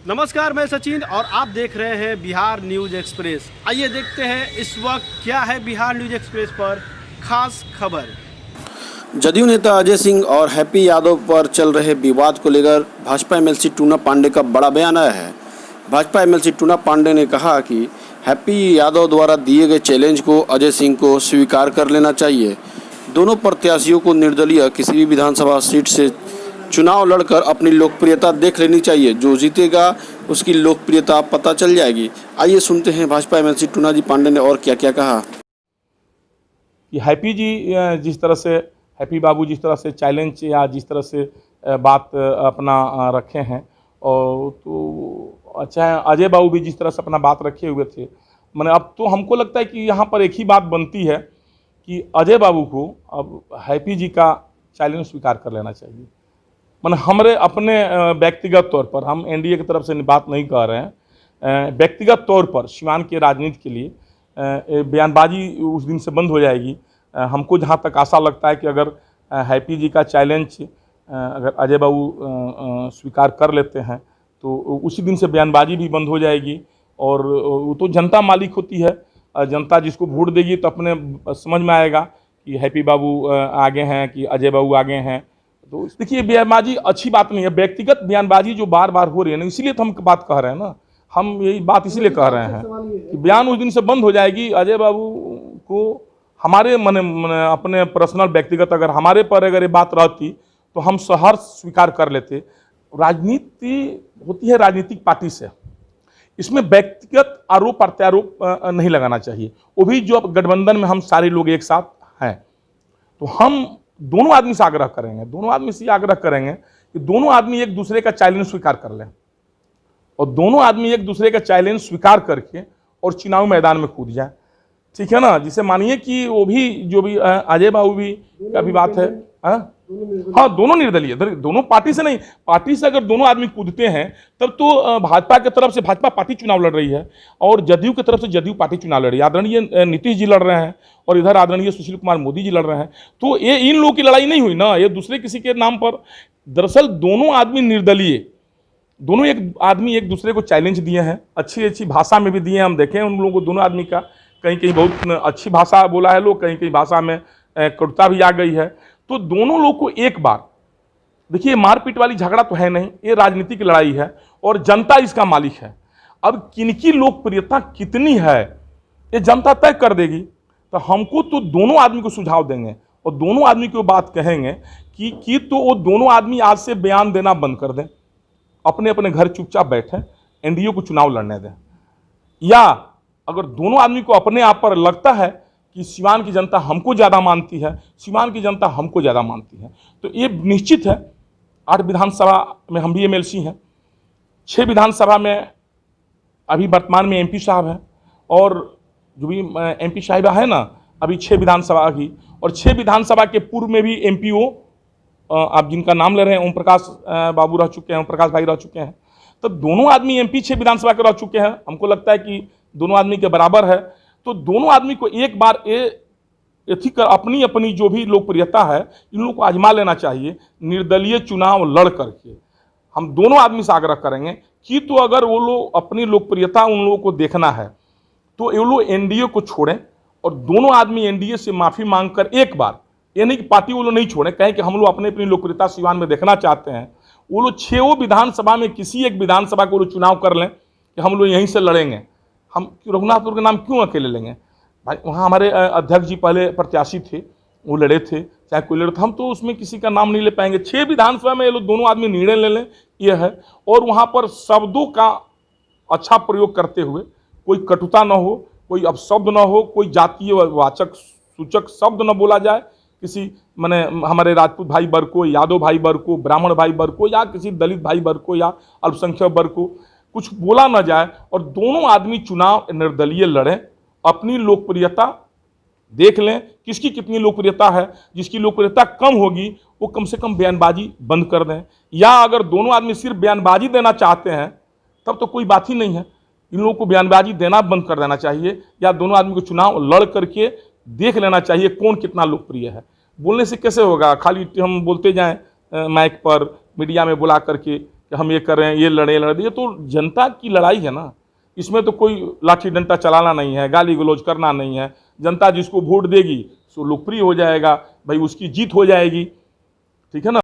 नमस्कार, मैं सचिन और आप देख रहे हैं बिहार न्यूज़ एक्सप्रेस। आइए देखते हैं इस वक्त क्या है बिहार न्यूज़ एक्सप्रेस पर खास खबर। जदयू नेता अजय सिंह और हैप्पी यादव पर चल रहे विवाद को लेकर भाजपा एमएलसी टूना पांडे का बड़ा बयान आया है। भाजपा एमएलसी टूना पांडे ने कहा कि हैप्पी यादव द्वारा दिए गए चैलेंज को अजय सिंह को स्वीकार कर लेना चाहिए। दोनों प्रत्याशियों को निर्दलीय किसी भी विधानसभा सीट से चुनाव लड़कर अपनी लोकप्रियता देख लेनी चाहिए। जो जीतेगा उसकी लोकप्रियता पता चल जाएगी। आइए सुनते हैं भाजपा एमएलसी टूना जी पांडे ने और क्या क्या कहा। कि हैप्पी जी जिस तरह से हैप्पी बाबू जिस तरह से चैलेंज या जिस तरह से बात अपना रखे हैं, और तो अच्छा है अजय बाबू भी जिस तरह से अपना बात रखे हुए थे। मैंने अब तो हमको लगता है कि यहाँ पर एक ही बात बनती है कि अजय बाबू को अब हैप्पी जी का चैलेंज स्वीकार कर लेना चाहिए। मैंने हमारे अपने व्यक्तिगत तौर पर, हम एनडीए की तरफ से बात नहीं कर रहे हैं, व्यक्तिगत तौर पर सीवान के राजनीति के लिए बयानबाजी उस दिन से बंद हो जाएगी। हमको जहाँ तक आशा लगता है कि अगर हैप्पी जी का चैलेंज अगर अजय बाबू स्वीकार कर लेते हैं तो उसी दिन से बयानबाजी भी बंद हो जाएगी। और वो तो जनता मालिक होती है, जनता जिसको वोट देगी तो अपने समझ में आएगा कि हैप्पी बाबू आगे हैं कि अजय बाबू आगे हैं। तो देखिए, बयानबाजी अच्छी बात नहीं है। व्यक्तिगत बयानबाजी जो बार बार हो रही है ना, इसीलिए तो हम बात कह रहे हैं ना, हम यही बात इसीलिए कह रहे हैं कि बयान उस दिन से बंद हो जाएगी। अजय बाबू को हमारे अपने पर्सनल व्यक्तिगत अगर हमारे पर अगर ये बात रहती तो हम सहर्ष स्वीकार कर लेते। राजनीति होती है राजनीतिक पार्टी से, इसमें व्यक्तिगत आरोप प्रत्यारोप नहीं लगाना चाहिए। वो भी जो अब गठबंधन में हम सारे लोग एक साथ हैं, तो हम दोनों आदमी से आग्रह करेंगे, दोनों आदमी से आग्रह करेंगे कि दोनों आदमी एक दूसरे का चैलेंज स्वीकार कर लें, और दोनों आदमी एक दूसरे का चैलेंज स्वीकार करके और चुनाव मैदान में कूद जाए। ठीक है ना। जिसे मानिए कि वो भी जो भी अजय बाबू भी का भी बात है, हाँ दोनों निर्दलीय, दोनों पार्टी से नहीं, पार्टी से अगर दोनों आदमी कूदते हैं तब तो भाजपा की तरफ से भाजपा पार्टी चुनाव लड़ रही है और जदयू की तरफ से जदयू पार्टी चुनाव लड़ रही है। आदरणीय नीतीश जी लड़ रहे हैं और इधर आदरणीय सुशील कुमार मोदी जी लड़ रहे हैं। तो ये इन लोगों की लड़ाई नहीं हुई ना, ये दूसरे किसी के नाम पर। दरअसल दोनों आदमी निर्दलीय, दोनों एक आदमी एक दूसरे को चैलेंज दिए हैं, अच्छी अच्छी भाषा में भी दिए हैं। हम देखें उन लोगों को, दोनों आदमी का कहीं कहीं बहुत अच्छी भाषा बोला है लोग, कहीं कहीं भाषा में कटुता भी आ गई है। तो दोनों लोग को एक बार देखिए, मारपीट वाली झगड़ा तो है नहीं, ये राजनीतिक लड़ाई है और जनता इसका मालिक है। अब किनकी लोकप्रियता कितनी है ये जनता तय कर देगी। तो हमको तो दोनों आदमी को सुझाव देंगे और दोनों आदमी को बात कहेंगे कि तो वो दोनों आदमी आज से बयान देना बंद कर दें, अपने अपने घर चुपचाप बैठें, एनडीए को चुनाव लड़ने दें। या अगर दोनों आदमी को अपने आप पर लगता है कि सीवान की जनता हमको ज़्यादा मानती है, सीवान की जनता हमको ज़्यादा मानती है, तो ये निश्चित है 8 विधानसभा में हम भी एमएलसी हैं, 6 विधानसभा में अभी वर्तमान में एमपी साहब हैं, और जो भी एमपी साहिबा है ना अभी 6 विधानसभा की, और 6 विधानसभा के पूर्व में भी एमपीओ आप जिनका नाम ले रहे हैं, ओम प्रकाश बाबू रह चुके हैं, ओम प्रकाश भाई रह चुके हैं। तो दोनों आदमी एमपी 6 विधानसभा के रह चुके हैं। हमको लगता है कि दोनों आदमी के बराबर है। तो दोनों आदमी को एक बार अपनी अपनी जो भी लोकप्रियता है इन लोगों को आजमा लेना चाहिए। निर्दलीय चुनाव लड़ करके हम दोनों आदमी से आग्रह करेंगे कि तो अगर वो लोग अपनी लोकप्रियता उन लोगों को देखना है तो ये लोग एनडीए को छोड़ें और दोनों आदमी एनडीए से माफ़ी मांगकर एक बार, ये नहीं कि पार्टी वो लोग नहीं छोड़ें, कहें कि हम लोग अपनी अपनी लोकप्रियता सीवान में देखना चाहते हैं। वो लोग 6 विधानसभा में किसी एक विधानसभा को लोग चुनाव कर लें कि हम लोग यहीं से लड़ेंगे। हम रघुनाथपुर का नाम क्यों अकेले लेंगे भाई? वहाँ हमारे अध्यक्ष जी पहले प्रत्याशी थे, वो लड़े थे, चाहे कोई लड़े, हम तो उसमें किसी का नाम नहीं ले पाएंगे। 6 विधानसभा में ये लोग दोनों आदमी निर्णय ले लें, ये है। और वहाँ पर शब्दों का अच्छा प्रयोग करते हुए, कोई कटुता न हो, कोई अपशब्द न हो, कोई जातीय वाचक सूचक शब्द न बोला जाए किसी माने हमारे राजपूत भाई वर्ग को, यादव भाई वर्ग को, ब्राह्मण भाई वर्ग को, या किसी दलित भाई वर्ग को, या अल्पसंख्यक वर्ग को कुछ बोला न जाए। और दोनों आदमी चुनाव निर्दलीय लड़ें, अपनी लोकप्रियता देख लें किसकी कितनी लोकप्रियता है। जिसकी लोकप्रियता कम होगी वो कम से कम बयानबाजी बंद कर दें, या अगर दोनों आदमी सिर्फ बयानबाजी देना चाहते हैं तब तो कोई बात ही नहीं है, इन लोगों को बयानबाजी देना बंद कर देना चाहिए, या दोनों आदमी को चुनाव लड़ करके देख लेना चाहिए कौन कितना लोकप्रिय है। बोलने से कैसे होगा, खाली हम बोलते जाएं माइक पर, मीडिया में बुला करके कि हम ये कर रहे हैं, ये लड़े, ये तो जनता की लड़ाई है ना। इसमें तो कोई लाठी डंडा चलाना नहीं है, गाली गलौज करना नहीं है। जनता जिसको वोट देगी सो लोकप्रिय हो जाएगा भाई, उसकी जीत हो जाएगी, ठीक है ना।